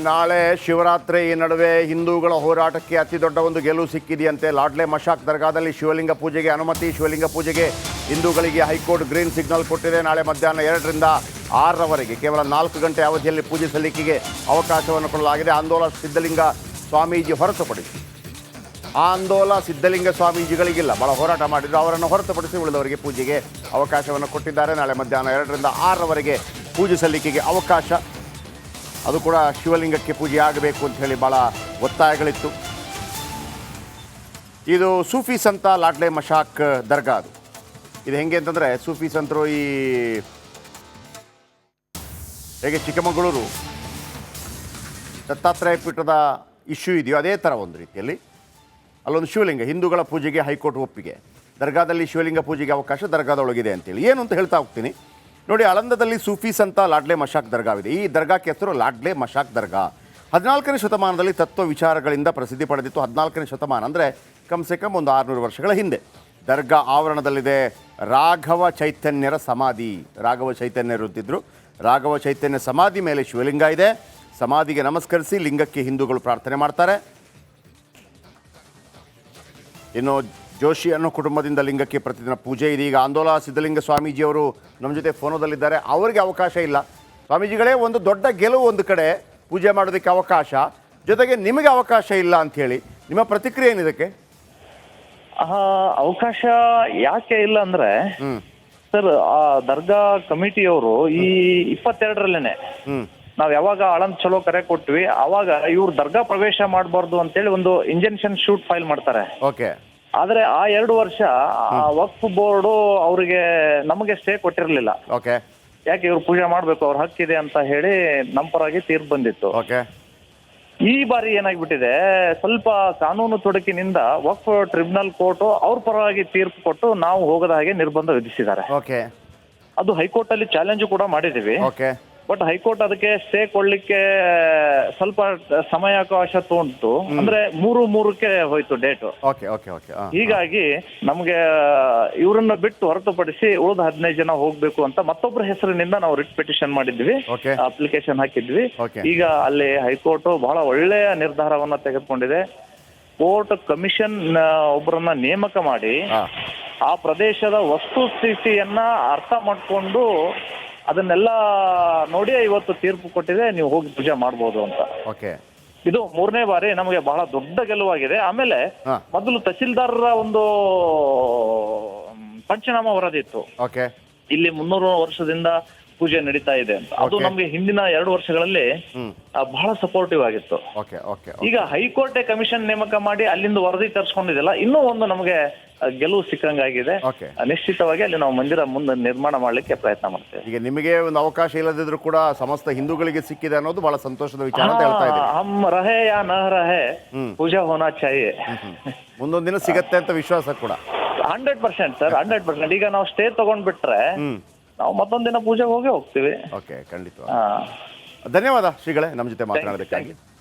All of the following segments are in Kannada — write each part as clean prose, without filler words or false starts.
ನಾಳೆ ಶಿವರಾತ್ರಿ ನಡುವೆ ಹಿಂದೂಗಳ ಹೋರಾಟಕ್ಕೆ ಅತಿ ದೊಡ್ಡ ಒಂದು ಗೆಲುವು ಸಿಕ್ಕಿದೆಯಂತೆ. ಲಾಡ್ಲೆ ಮಶಾಕ್ ದರ್ಗಾದಲ್ಲಿ ಶಿವಲಿಂಗ ಪೂಜೆಗೆ ಅನುಮತಿ. ಶಿವಲಿಂಗ ಪೂಜೆಗೆ ಹಿಂದೂಗಳಿಗೆ ಹೈಕೋರ್ಟ್ ಗ್ರೀನ್ ಸಿಗ್ನಲ್ ಕೊಟ್ಟಿದೆ. ನಾಳೆ ಮಧ್ಯಾಹ್ನ 2ರಿಂದ 6ರವರೆಗೆ ಕೇವಲ 4 ಗಂಟೆ ಅವಧಿಯಲ್ಲಿ ಪೂಜೆ ಸಲ್ಲಿಕೆಗೆ ಅವಕಾಶವನ್ನು ಕೊಡಲಾಗಿದೆ. ಆಂದೋಲ ಸಿದ್ಧಲಿಂಗ ಸ್ವಾಮೀಜಿ ಹೊರತುಪಡಿಸಿ ಆಂದೋಲ ಸಿದ್ಧಲಿಂಗ ಸ್ವಾಮೀಜಿಗಳಿಗಿಲ್ಲ, ಭಾಳ ಹೋರಾಟ ಮಾಡಿದ್ರು, ಅವರನ್ನು ಹೊರತುಪಡಿಸಿ ಉಳಿದವರಿಗೆ ಪೂಜೆಗೆ ಅವಕಾಶವನ್ನು ಕೊಟ್ಟಿದ್ದಾರೆ. ನಾಳೆ ಮಧ್ಯಾಹ್ನ 2ರಿಂದ 6ರವರೆಗೆ ಪೂಜೆ ಸಲ್ಲಿಕೆಗೆ ಅವಕಾಶ. ಅದು ಕೂಡ ಶಿವಲಿಂಗಕ್ಕೆ ಪೂಜೆ ಆಗಬೇಕು ಅಂತ ಹೇಳಿ ಭಾಳ ಒತ್ತಾಯಗಳಿತ್ತು. ಇದು ಸೂಫಿ ಸಂತ ಲಾಡ್ಲೆ ಮಶಾಕ್ ದರ್ಗಾ. ಇದು ಹೆಂಗೆ ಅಂತಂದರೆ ಸೂಫಿ ಸಂತರು ಹೇಗೆ ಚಿಕ್ಕಮಗಳೂರು ದತ್ತಾತ್ರೇಯ ಪೀಠದ ಇಶ್ಯೂ ಇದೆಯೋ ಅದೇ ಥರ ಒಂದು ರೀತಿಯಲ್ಲಿ ಅಲ್ಲೊಂದು ಶಿವಲಿಂಗ ಹಿಂದೂಗಳ ಪೂಜೆಗೆ ಹೈಕೋರ್ಟ್ ಒಪ್ಪಿಗೆ, ದರ್ಗಾದಲ್ಲಿ ಶಿವಲಿಂಗ ಪೂಜೆಗೆ ಅವಕಾಶ ದರ್ಗಾದೊಳಗಿದೆ ಅಂತೇಳಿ ಏನು ಅಂತ ಹೇಳ್ತಾ ಹೋಗ್ತೀನಿ ನೋಡಿ. ಆಳಂದದಲ್ಲಿ ಸೂಫಿ ಸಂತ ಲಾಡ್ಲೆ ಮಶಾಕ್ ದರ್ಗಾವಿದೆ. ಈ ದರ್ಗಾಕ್ಕೆ ಹೆಸರು ಲಾಡ್ಲೆ ಮಶಾಕ್ ದರ್ಗಾ. 14ನೇ ಶತಮಾನದಲ್ಲಿ ತತ್ವ ವಿಚಾರಗಳಿಂದ ಪ್ರಸಿದ್ಧಿ ಪಡೆದಿತ್ತು. 14ನೇ ಶತಮಾನ ಅಂದರೆ ಕಮ್ಸೆ ಕಮ್ ಒಂದು 600 ವರ್ಷಗಳ ಹಿಂದೆ. ದರ್ಗಾ ಆವರಣದಲ್ಲಿದೆ ರಾಘವ ಚೈತನ್ಯರ ಸಮಾಧಿ. ರಾಘವ ಚೈತನ್ಯರು ಇರ್ತಿದ್ರು. ರಾಘವ ಚೈತನ್ಯ ಸಮಾಧಿ ಮೇಲೆ ಶಿವಲಿಂಗ ಇದೆ. ಸಮಾಧಿಗೆ ನಮಸ್ಕರಿಸಿ ಲಿಂಗಕ್ಕೆ ಹಿಂದೂಗಳು ಪ್ರಾರ್ಥನೆ ಮಾಡ್ತಾರೆ. ಇನ್ನು ಜೋಶಿ ಅನ್ನೋ ಕುಟುಂಬದಿಂದ ಲಿಂಗಕ್ಕೆ ಪ್ರತಿದಿನ ಪೂಜೆ ಇದೆ. ಈಗ ಆಂದೋಲ ಸಿದ್ಧಲಿಂಗ ಸ್ವಾಮೀಜಿಯವರು ನಮ್ಮ ಜೊತೆ ಫೋನದಲ್ಲಿದ್ದಾರೆ. ಅವರಿಗೆ ಅವಕಾಶ ಇಲ್ಲ. ಸ್ವಾಮೀಜಿಗಳೇ, ಒಂದು ದೊಡ್ಡ ಗೆಲುವು ಒಂದು ಕಡೆ ಪೂಜೆ ಮಾಡೋದಕ್ಕೆ ಅವಕಾಶ, ಜೊತೆಗೆ ನಿಮಗೆ ಅವಕಾಶ ಇಲ್ಲ ಅಂಥೇಳಿ ನಿಮ್ಮ ಪ್ರತಿಕ್ರಿಯೆ ಏನಿದಕ್ಕೆ? ಅವಕಾಶ ಯಾಕೆ ಇಲ್ಲ ಅಂದ್ರೆ ಸರ್, ಆ ದರ್ಗಾ ಕಮಿಟಿಯವರು ಈ 22ರಲ್ಲೇನೆ ನಾವ್ ಯಾವಾಗ ಆಳಂದ್ ಚಲೋ ಕರೆ ಕೊಟ್ವಿ ಅವಾಗ ಇವ್ರು ದರ್ಗಾ ಪ್ರವೇಶ ಮಾಡಬಾರ್ದು ಅಂತೇಳಿ ಒಂದು ಇಂಜೆಕ್ಷನ್ ಶೂಟ್ ಫೈಲ್ ಮಾಡ್ತಾರೆ. ಓಕೆ. ಆದ್ರೆ ಆ 2 ವರ್ಷ ವಕ್ಫ್ ಬೋರ್ಡು ಅವ್ರಿಗೆ ನಮಗೆ ಸ್ಟೇ ಕೊಟ್ಟಿರ್ಲಿಲ್ಲ. ಓಕೆ. ಯಾಕೆ ಇವ್ರು ಪೂಜೆ ಮಾಡ್ಬೇಕು, ಅವ್ರ ಹಕ್ಕಿದೆ ಅಂತ ಹೇಳಿ ನಮ್ಮ ಪರವಾಗಿ ತೀರ್ಪು ಬಂದಿತ್ತು. ಓಕೆ. ಈ ಬಾರಿ ಏನಾಗ್ಬಿಟ್ಟಿದೆ, ಸ್ವಲ್ಪ ಕಾನೂನು ತೊಡಕಿನಿಂದ ವಕ್ಫ್ ಟ್ರಿಬ್ಯುನಲ್ ಕೋರ್ಟ್ ಅವ್ರ ಪರವಾಗಿ ತೀರ್ಪು ಕೊಟ್ಟು ನಾವು ಹೋಗದ ಹಾಗೆ ನಿರ್ಬಂಧ ವಿಧಿಸಿದ್ದಾರೆ. ಓಕೆ. ಅದು ಹೈಕೋರ್ಟ್ ಅಲ್ಲಿ ಚಾಲೆಂಜ್ ಕೂಡ ಮಾಡಿದೀವಿ. ಓಕೆ. ಬಟ್ ಹೈಕೋರ್ಟ್ ಅದಕ್ಕೆ ಸ್ಟೇ ಕೊಡ್ಲಿಕ್ಕೆ ಸ್ವಲ್ಪ ಸಮಯಾವಕಾಶ ತಗೊಂಡು, ಅಂದ್ರೆ 3/3ಕ್ಕೆ ಹೋಯ್ತು ಡೇಟ್. ಓಕೆ. ಓಕೆ. ಓಕೆ. ಹೀಗಾಗಿ ನಮ್ಗೆ ಇವರನ್ನ ಬಿಟ್ಟು ಹೊರತುಪಡಿಸಿ ಉಳಿದ 15 ಜನ ಹೋಗ್ಬೇಕು ಅಂತ ಮತ್ತೊಬ್ಬರ ಹೆಸರಿನಿಂದ ನಾವು ರಿಟ್ ಪಿಟಿಷನ್ ಮಾಡಿದ್ವಿ, ಅಪ್ಲಿಕೇಶನ್ ಹಾಕಿದ್ವಿ. ಈಗ ಅಲ್ಲಿ ಹೈಕೋರ್ಟ್ ಬಹಳ ಒಳ್ಳೆಯ ನಿರ್ಧಾರವನ್ನ ತೆಗೆದುಕೊಂಡಿದೆ. ಕೋರ್ಟ್ ಕಮಿಷನ್ ಒಬ್ಬರನ್ನ ನೇಮಕ ಮಾಡಿ ಆ ಪ್ರದೇಶದ ವಸ್ತುಸ್ಥಿತಿಯನ್ನ ಅರ್ಥ ಮಾಡ್ಕೊಂಡು ಅದನ್ನೆಲ್ಲ ನೋಡಿ ಇವತ್ತು ತೀರ್ಪು ಕೊಟ್ಟಿದೆ, ನೀವು ಹೋಗಿ ಪೂಜೆ ಮಾಡ್ಬೋದು ಅಂತ. ಓಕೆ. ಇದು 3ನೇ ಬಾರಿ ನಮಗೆ ಬಹಳ ದೊಡ್ಡ ಗೆಲುವಾಗಿದೆ. ಆಮೇಲೆ ಮೊದಲು ತಹಸೀಲ್ದಾರರ ಒಂದು ಪಂಚನಾಮ ವರದಿತ್ತು. ಓಕೆ. ಇಲ್ಲಿ 300 ವರ್ಷದಿಂದ ಪೂಜೆ ನಡೀತಾ ಇದೆ ಅಂತ. ಅದು ನಮ್ಗೆ ಹಿಂದಿನ 2 ವರ್ಷಗಳಲ್ಲಿ ಬಹಳ ಸಪೋರ್ಟಿವ್ ಆಗಿತ್ತು. ಈಗ ಹೈಕೋರ್ಟ್ ಕಮಿಷನ್ ನೇಮಕ ಮಾಡಿ ಅಲ್ಲಿಂದ ವರದಿ ತರಿಸ್ಕೊಂಡಿದೆಲ್ಲ, ಇನ್ನೂ ಒಂದು ನಮಗೆ ಗೆಲುವು ಸಿಕ್ಕಂಗಾಗಿದೆ. ನಿಶ್ಚಿತವಾಗಿ ಅಲ್ಲಿ ನಾವು ಮಂದಿರ ಮುಂದೆ ನಿರ್ಮಾಣ ಮಾಡ್ಲಿಕ್ಕೆ ಪ್ರಯತ್ನ ಮಾಡ್ತೇವೆ. ಈಗ ನಿಮಗೆ ಒಂದು ಅವಕಾಶ ಇಲ್ಲದಿದ್ರು ಕೂಡ ಸಮಸ್ತ ಹಿಂದೂಗಳಿಗೆ ಸಿಕ್ಕಿದೆ ಅನ್ನೋದು ಬಹಳ ಸಂತೋಷದ ವಿಚಾರ ಅಂತ ಹೇಳ್ತಾ ಇದ್ದೀವಿ. ಹಮ್ ರಹೆ ಯಾ ನ ರಹೆ, ಪೂಜಾ ಹೋನಾ ಚಾಹಿಯೆ. ಮುಂದೊಂದು ದಿನ ಸಿಗತ್ತೆ ಅಂತ ವಿಶ್ವಾಸ ಕೂಡ 100% ಸರ್, 100%. ಈಗ ನಾವು ಸ್ಟೇ ತಗೊಂಡ್ಬಿಟ್ರೆ ನಾವು ಮತ್ತೊಂದ್ ದಿನ ಪೂಜೆಗೆ ಹೋಗ್ತೀವಿ. ಓಕೆ, ಖಂಡಿತ. ಧನ್ಯವಾದ ಶ್ರೀಗಳೇ ನಮ್ಮ ಜೊತೆ ಮಾತನಾಡೋದಕ್ಕಾಗಿ.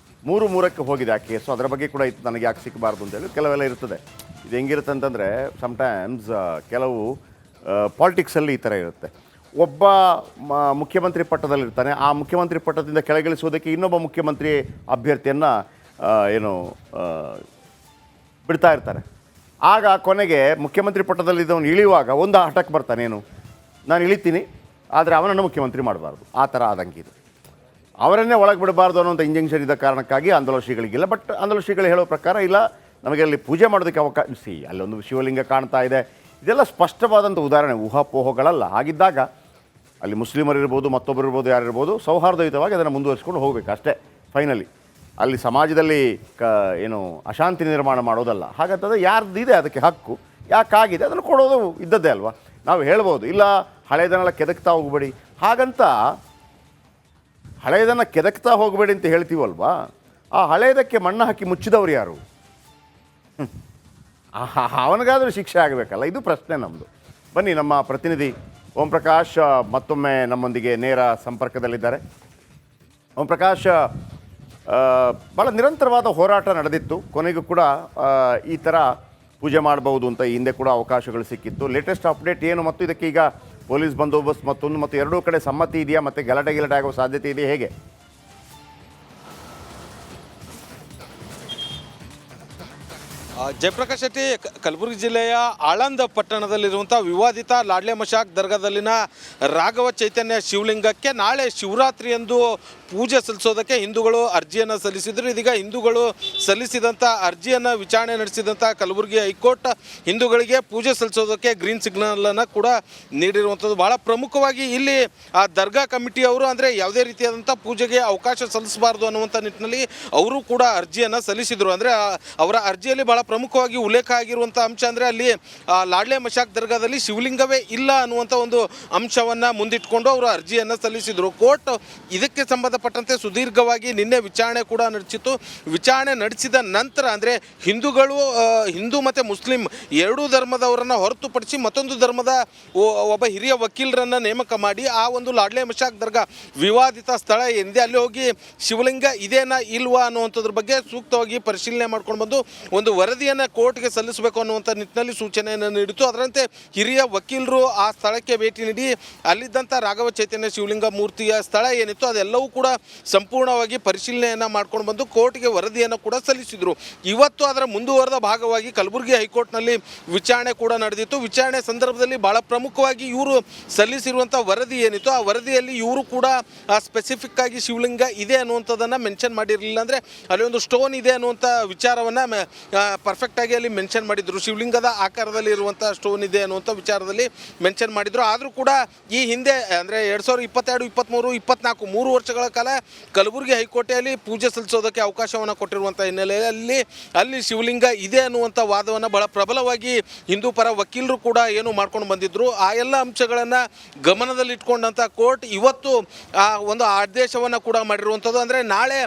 3/3ಕ್ಕೆ ಹೋಗಿದೆ ಆ ಕೇಸು. ಅದರ ಬಗ್ಗೆ ಕೂಡ ಇತ್ತು, ನನಗೆ ಯಾಕೆ ಸಿಕ್ಕಬಾರ್ದು ಅಂತೇಳಿ ಕೆಲವೆಲ್ಲ ಇರ್ತದೆ. ಇದು ಹೆಂಗಿರುತ್ತೆ ಅಂತಂದರೆ ಸಮ್ಟೈಮ್ಸ್ ಕೆಲವು ಪಾಲಿಟಿಕ್ಸಲ್ಲಿ ಈ ಥರ ಇರುತ್ತೆ. ಒಬ್ಬ ಮುಖ್ಯಮಂತ್ರಿ ಪಟ್ಟದಲ್ಲಿರ್ತಾನೆ, ಆ ಮುಖ್ಯಮಂತ್ರಿ ಪಟ್ಟದಿಂದ ಕೆಳಗಿಳಿಸೋದಕ್ಕೆ ಇನ್ನೊಬ್ಬ ಮುಖ್ಯಮಂತ್ರಿ ಅಭ್ಯರ್ಥಿಯನ್ನು ಬಿಡ್ತಾ ಇರ್ತಾರೆ. ಆಗ ಕೊನೆಗೆ ಮುಖ್ಯಮಂತ್ರಿ ಪಟ್ಟದಲ್ಲಿದ್ದವನು ಇಳಿಯುವಾಗ ಒಂದು ಹಠಕ್ಕೆ ಬರ್ತಾನೇನು, ನಾನು ಇಳಿತೀನಿ ಆದರೆ ಅವನನ್ನು ಮುಖ್ಯಮಂತ್ರಿ ಮಾಡಬಾರ್ದು, ಆ ಥರ ಆದಂಗೆ ಇದು. ಅವರನ್ನೇ ಒಳಗೆ ಬಿಡಬಾರ್ದು ಅನ್ನೋಂಥ ಇಂಜೆಕ್ಷನ್ ಇದ್ದ ಕಾರಣಕ್ಕಾಗಿ ಆಂದೋಲನ ಶ್ರೀಗಳಿಗಿಲ್ಲ. ಬಟ್ ಆಂದೋಲನ ಶ್ರೀಗಳು ಹೇಳೋ ಪ್ರಕಾರ ಇಲ್ಲ, ನಮಗೆ ಅಲ್ಲಿ ಪೂಜೆ ಮಾಡೋದಕ್ಕೆ ಅವಕಾಶ. ಅಲ್ಲೊಂದು ಶಿವಲಿಂಗ ಕಾಣ್ತಾ ಇದೆ, ಇದೆಲ್ಲ ಸ್ಪಷ್ಟವಾದಂಥ ಉದಾಹರಣೆ, ಊಹಾಪೋಹಗಳಲ್ಲ. ಹಾಗಿದ್ದಾಗ ಅಲ್ಲಿ ಮುಸ್ಲಿಮರು ಇರ್ಬೋದು, ಮತ್ತೊಬ್ಬರು ಇರ್ಬೋದು, ಯಾರಿರ್ಬೋದು, ಸೌಹಾರ್ದಯುತವಾಗಿ ಅದನ್ನು ಮುಂದುವರಿಸ್ಕೊಂಡು ಹೋಗಬೇಕು ಅಷ್ಟೇ. ಫೈನಲಿ ಅಲ್ಲಿ ಸಮಾಜದಲ್ಲಿ ಏನು ಅಶಾಂತಿ ನಿರ್ಮಾಣ ಮಾಡೋದಲ್ಲ. ಹಾಗಂತಂದರೆ ಯಾರ್ದಿದೆ ಅದಕ್ಕೆ ಹಕ್ಕು, ಯಾಕಾಗಿದೆ ಅದನ್ನು ಕೊಡೋದು ಇದ್ದದ್ದೇ ಅಲ್ವಾ. ನಾವು ಹೇಳ್ಬೋದು, ಇಲ್ಲ ಹಳೆಯದನ್ನೆಲ್ಲ ಕೆದಕ್ತಾ ಹೋಗಬೇಡಿ, ಹಾಗಂತ ಹಳೆಯದನ್ನು ಕೆದಕ್ತಾ ಹೋಗಬೇಡಿ ಅಂತ ಹೇಳ್ತೀವಲ್ವಾ. ಆ ಹಳೆಯದಕ್ಕೆ ಮಣ್ಣು ಹಾಕಿ ಮುಚ್ಚಿದವರು ಯಾರು? ಅವನಿಗಾದರೂ ಶಿಕ್ಷೆ ಆಗಬೇಕಲ್ಲ, ಇದು ಪ್ರಶ್ನೆ ನಮ್ಮದು. ಬನ್ನಿ, ನಮ್ಮ ಪ್ರತಿನಿಧಿ ಓಂ ಪ್ರಕಾಶ್ ಮತ್ತೊಮ್ಮೆ ನಮ್ಮೊಂದಿಗೆ ನೇರ ಸಂಪರ್ಕದಲ್ಲಿದ್ದಾರೆ. ಓಂ ಪ್ರಕಾಶ್, ಭಾಳ ನಿರಂತರವಾದ ಹೋರಾಟ ನಡೆದಿತ್ತು, ಕೊನೆಗೂ ಕೂಡ ಈ ಥರ ಪೂಜೆ ಮಾಡಬಹುದು ಅಂತ ಈ ಹಿಂದೆ ಕೂಡ ಅವಕಾಶಗಳು ಸಿಕ್ಕಿತ್ತು. ಲೇಟೆಸ್ಟ್ ಅಪ್ಡೇಟ್ ಏನು, ಮತ್ತು ಇದಕ್ಕೆ ಈಗ ಪೊಲೀಸ್ ಬಂದೋಬಸ್ತ್ ಮತ್ತು ಎರಡೂ ಕಡೆ ಸಮ್ಮತಿ ಇದೆಯಾ, ಮತ್ತು ಗಲಾಟೆ ಆಗೋ ಸಾಧ್ಯತೆ ಇದೆಯಾ, ಹೇಗೆ? ಜಯಪ್ರಕಾಶ್ ಶೆಟ್ಟಿ, ಕಲಬುರಗಿ ಜಿಲ್ಲೆಯ ಆಳಂದ ಪಟ್ಟಣದಲ್ಲಿರುವಂಥ ವಿವಾದಿತ ಲಾಡ್ಲೆ ಮಶಾಕ್ ದರ್ಗಾದಲ್ಲಿನ ರಾಘವ ಚೈತನ್ಯ ಶಿವಲಿಂಗಕ್ಕೆ ನಾಳೆ ಶಿವರಾತ್ರಿಯಂದು ಪೂಜೆ ಸಲ್ಲಿಸೋದಕ್ಕೆ ಹಿಂದೂಗಳು ಅರ್ಜಿಯನ್ನು ಸಲ್ಲಿಸಿದರು. ಇದೀಗ ಹಿಂದೂಗಳು ಸಲ್ಲಿಸಿದಂಥ ಅರ್ಜಿಯನ್ನು ವಿಚಾರಣೆ ನಡೆಸಿದಂಥ ಕಲಬುರಗಿ ಹೈಕೋರ್ಟ್ ಹಿಂದೂಗಳಿಗೆ ಪೂಜೆ ಸಲ್ಲಿಸೋದಕ್ಕೆ ಗ್ರೀನ್ ಸಿಗ್ನಲನ್ನು ಕೂಡ ನೀಡಿರುವಂಥದ್ದು. ಭಾಳ ಪ್ರಮುಖವಾಗಿ ಇಲ್ಲಿ ಆ ದರ್ಗಾ ಕಮಿಟಿಯವರು ಅಂದರೆ ಯಾವುದೇ ರೀತಿಯಾದಂಥ ಪೂಜೆಗೆ ಅವಕಾಶ ಸಲ್ಲಿಸಬಾರ್ದು ಅನ್ನುವಂಥ ನಿಟ್ಟಿನಲ್ಲಿ ಅವರು ಕೂಡ ಅರ್ಜಿಯನ್ನು ಸಲ್ಲಿಸಿದರು. ಅಂದರೆ ಅವರ ಅರ್ಜಿಯಲ್ಲಿ ಭಾಳ ಪ್ರಮುಖವಾಗಿ ಉಲ್ಲೇಖ ಆಗಿರುವಂಥ ಅಂಶ ಅಂದರೆ ಅಲ್ಲಿ ಲಾಡ್ಲೆ ಮಶಾಕ್ ದರ್ಗಾದಲ್ಲಿ ಶಿವಲಿಂಗವೇ ಇಲ್ಲ ಅನ್ನುವಂಥ ಒಂದು ಅಂಶವನ್ನು ಮುಂದಿಟ್ಕೊಂಡು ಅವರು ಅರ್ಜಿಯನ್ನು ಸಲ್ಲಿಸಿದರು. ಕೋರ್ಟ್ ಇದಕ್ಕೆ ಸಂಬಂಧಪಟ್ಟಂತೆ ಸುದೀರ್ಘವಾಗಿ ನಿನ್ನೆ ವಿಚಾರಣೆ ಕೂಡ ನಡೆಸಿತು. ವಿಚಾರಣೆ ನಡೆಸಿದ ನಂತರ ಅಂದರೆ ಹಿಂದೂ ಮತ್ತು ಮುಸ್ಲಿಂ ಎರಡೂ ಧರ್ಮದವರನ್ನು ಹೊರತುಪಡಿಸಿ ಮತ್ತೊಂದು ಧರ್ಮದ ಒಬ್ಬ ಹಿರಿಯ ವಕೀಲರನ್ನು ನೇಮಕ ಮಾಡಿ ಆ ಒಂದು ಲಾಡ್ಲೆ ಮಶಾಕ್ ದರ್ಗಾ ವಿವಾದಿತ ಸ್ಥಳ ಏನಿದೆ ಅಲ್ಲಿ ಹೋಗಿ ಶಿವಲಿಂಗ ಇದೇನಾ ಇಲ್ವಾ ಅನ್ನುವಂಥದ್ರ ಬಗ್ಗೆ ಸೂಕ್ತವಾಗಿ ಪರಿಶೀಲನೆ ಮಾಡ್ಕೊಂಡು ಬಂದು ಒಂದು ವರದಿಯನ್ನು ಕೋರ್ಟ್ಗೆ ಸಲ್ಲಿಸಬೇಕು ಅನ್ನುವಂಥ ನಿಟ್ಟಿನಲ್ಲಿ ಸೂಚನೆಯನ್ನು ನೀಡಿತು. ಅದರಂತೆ ಹಿರಿಯ ವಕೀಲರು ಆ ಸ್ಥಳಕ್ಕೆ ಭೇಟಿ ನೀಡಿ ಅಲ್ಲಿದ್ದಂಥ ರಾಘವ ಚೈತನ್ಯ ಶಿವಲಿಂಗ ಮೂರ್ತಿಯ ಸ್ಥಳ ಏನಿತ್ತು ಅದೆಲ್ಲವೂ ಕೂಡ ಸಂಪೂರ್ಣವಾಗಿ ಪರಿಶೀಲನೆಯನ್ನು ಮಾಡ್ಕೊಂಡು ಬಂದು ಕೋರ್ಟ್ಗೆ ವರದಿಯನ್ನು ಕೂಡ ಸಲ್ಲಿಸಿದರು. ಇವತ್ತು ಅದರ ಮುಂದುವರೆದ ಭಾಗವಾಗಿ ಕಲಬುರಗಿ ಹೈಕೋರ್ಟ್ನಲ್ಲಿ ವಿಚಾರಣೆ ಕೂಡ ನಡೆದಿತ್ತು. ವಿಚಾರಣೆ ಸಂದರ್ಭದಲ್ಲಿ ಭಾಳ ಪ್ರಮುಖವಾಗಿ ಇವರು ಸಲ್ಲಿಸಿರುವಂಥ ವರದಿ ಏನಿತ್ತು ಆ ವರದಿಯಲ್ಲಿ ಇವರು ಕೂಡ ಸ್ಪೆಸಿಫಿಕ್ ಆಗಿ ಶಿವಲಿಂಗ ಇದೆ ಅನ್ನುವಂಥದ್ದನ್ನು ಮೆನ್ಷನ್ ಮಾಡಿರಲಿಲ್ಲ. ಅಂದರೆ ಅಲ್ಲಿ ಒಂದು ಸ್ಟೋನ್ ಇದೆ ಅನ್ನುವಂಥ ವಿಚಾರವನ್ನು ಪರ್ಫೆಕ್ಟಾಗಿ ಅಲ್ಲಿ ಮೆನ್ಷನ್ ಮಾಡಿದರು. ಶಿವಲಿಂಗದ ಆಕಾರದಲ್ಲಿ ಇರುವಂಥ ಸ್ಟೋನ್ ಇದೆ ಅನ್ನುವಂಥ ವಿಚಾರದಲ್ಲಿ ಮೆನ್ಷನ್ ಮಾಡಿದರು. ಆದರೂ ಕೂಡ ಈ ಹಿಂದೆ ಅಂದರೆ 2022, 23, 24 3 ವರ್ಷಗಳ ಕಾಲ ಕಲಬುರಗಿ ಹೈಕೋರ್ಟಲ್ಲಿ ಪೂಜೆ ಸಲ್ಲಿಸೋದಕ್ಕೆ ಅವಕಾಶವನ್ನು ಕೊಟ್ಟಿರುವಂಥ ಹಿನ್ನೆಲೆಯಲ್ಲಿ ಅಲ್ಲಿ ಶಿವಲಿಂಗ ಇದೆ ಅನ್ನುವಂಥ ವಾದವನ್ನು ಬಹಳ ಪ್ರಬಲವಾಗಿ ಹಿಂದೂ ಪರ ವಕೀಲರು ಕೂಡ ಏನು ಮಾಡ್ಕೊಂಡು ಬಂದಿದ್ದರು. ಆ ಎಲ್ಲ ಅಂಶಗಳನ್ನು ಗಮನದಲ್ಲಿಟ್ಕೊಂಡಂಥ ಕೋರ್ಟ್ ಇವತ್ತು ಆ ಒಂದು ಆದೇಶವನ್ನು ಕೂಡ ಮಾಡಿರುವಂಥದ್ದು. ಅಂದರೆ ನಾಳೆ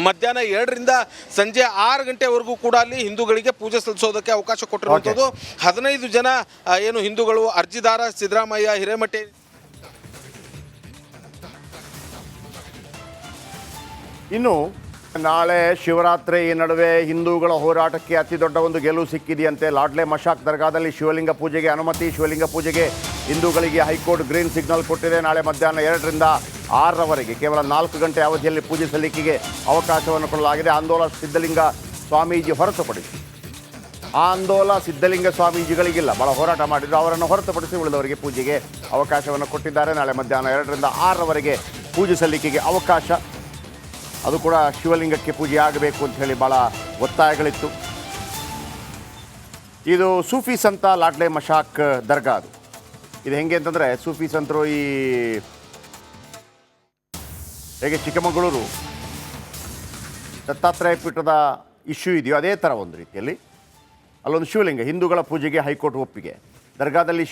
ಮಧ್ಯಾಹ್ನ 2ರಿಂದ ಸಂಜೆ 6 ಗಂಟೆವರೆಗೂ ಕೂಡ ಅಲ್ಲಿ ಹಿಂದೂಗಳಿಗೆ ಪೂಜೆ ಸಲ್ಲಿಸೋದಕ್ಕೆ ಅವಕಾಶ ಕೊಟ್ಟಿರುವಂಥದ್ದು. 15 ಜನ ಏನು ಹಿಂದೂಗಳು ಅರ್ಜಿದಾರ ಸಿದ್ದರಾಮಯ್ಯ ಹಿರೇಮಠೆ ಇನ್ನು ನಾಳೆ ಶಿವರಾತ್ರಿ ನಡುವೆ ಹಿಂದೂಗಳ ಹೋರಾಟಕ್ಕೆ ಅತಿ ದೊಡ್ಡ ಒಂದು ಗೆಲುವು ಸಿಕ್ಕಿದೆಯಂತೆ. ಲಾಡ್ಲೆ ಮಶಾಕ್ ದರ್ಗಾದಲ್ಲಿ ಶಿವಲಿಂಗ ಪೂಜೆಗೆ ಅನುಮತಿ. ಶಿವಲಿಂಗ ಪೂಜೆಗೆ ಹಿಂದೂಗಳಿಗೆ ಹೈಕೋರ್ಟ್ ಗ್ರೀನ್ ಸಿಗ್ನಲ್ ಕೊಟ್ಟಿದೆ. ನಾಳೆ ಮಧ್ಯಾಹ್ನ 2ರಿಂದ 6ರವರೆಗೆ ಕೇವಲ 4 ಗಂಟೆ ಅವಧಿಯಲ್ಲಿ ಪೂಜೆ ಸಲ್ಲಿಕೆಗೆ ಅವಕಾಶವನ್ನು ಕೊಡಲಾಗಿದೆ. ಆಂದೋಲ ಸಿದ್ಧಲಿಂಗ ಸ್ವಾಮೀಜಿ ಹೊರತುಪಡಿಸಿ ಸಿದ್ಧಲಿಂಗ ಸ್ವಾಮೀಜಿಗಳಿಗಿಲ್ಲ, ಭಾಳ ಹೋರಾಟ ಮಾಡಿದ್ರು, ಅವರನ್ನು ಹೊರತುಪಡಿಸಿ ಉಳಿದವರಿಗೆ ಪೂಜೆಗೆ ಅವಕಾಶವನ್ನು ಕೊಟ್ಟಿದ್ದಾರೆ. ನಾಳೆ ಮಧ್ಯಾಹ್ನ 2ರಿಂದ 6ರವರೆಗೆ ಪೂಜೆ ಸಲ್ಲಿಕೆಗೆ ಅವಕಾಶ. ಅದು ಕೂಡ ಶಿವಲಿಂಗಕ್ಕೆ ಪೂಜೆ ಆಗಬೇಕು ಅಂತ ಹೇಳಿ ಭಾಳ ಒತ್ತಾಯಗಳಿತ್ತು. ಇದು ಸೂಫಿ ಸಂತ ಲಾಡ್ಲೆ ಮಶಾಕ್ ದರ್ಗಾ. ಇದು ಹೆಂಗೆ ಅಂತಂದರೆ ಸೂಫಿ ಸಂತರು ಹೇಗೆ ಚಿಕ್ಕಮಗಳೂರು ದತ್ತಾತ್ರೇಯ ಪೀಠದ ಇಶ್ಯೂ ಇದೆಯೋ ಅದೇ ಥರ ಒಂದು ರೀತಿಯಲ್ಲಿ ಅಲ್ಲೊಂದು ಶಿವಲಿಂಗ ಹಿಂದೂಗಳ ಪೂಜೆಗೆ ಹೈಕೋರ್ಟ್ ಒಪ್ಪಿಗೆ. ದರ್ಗಾದಲ್ಲಿ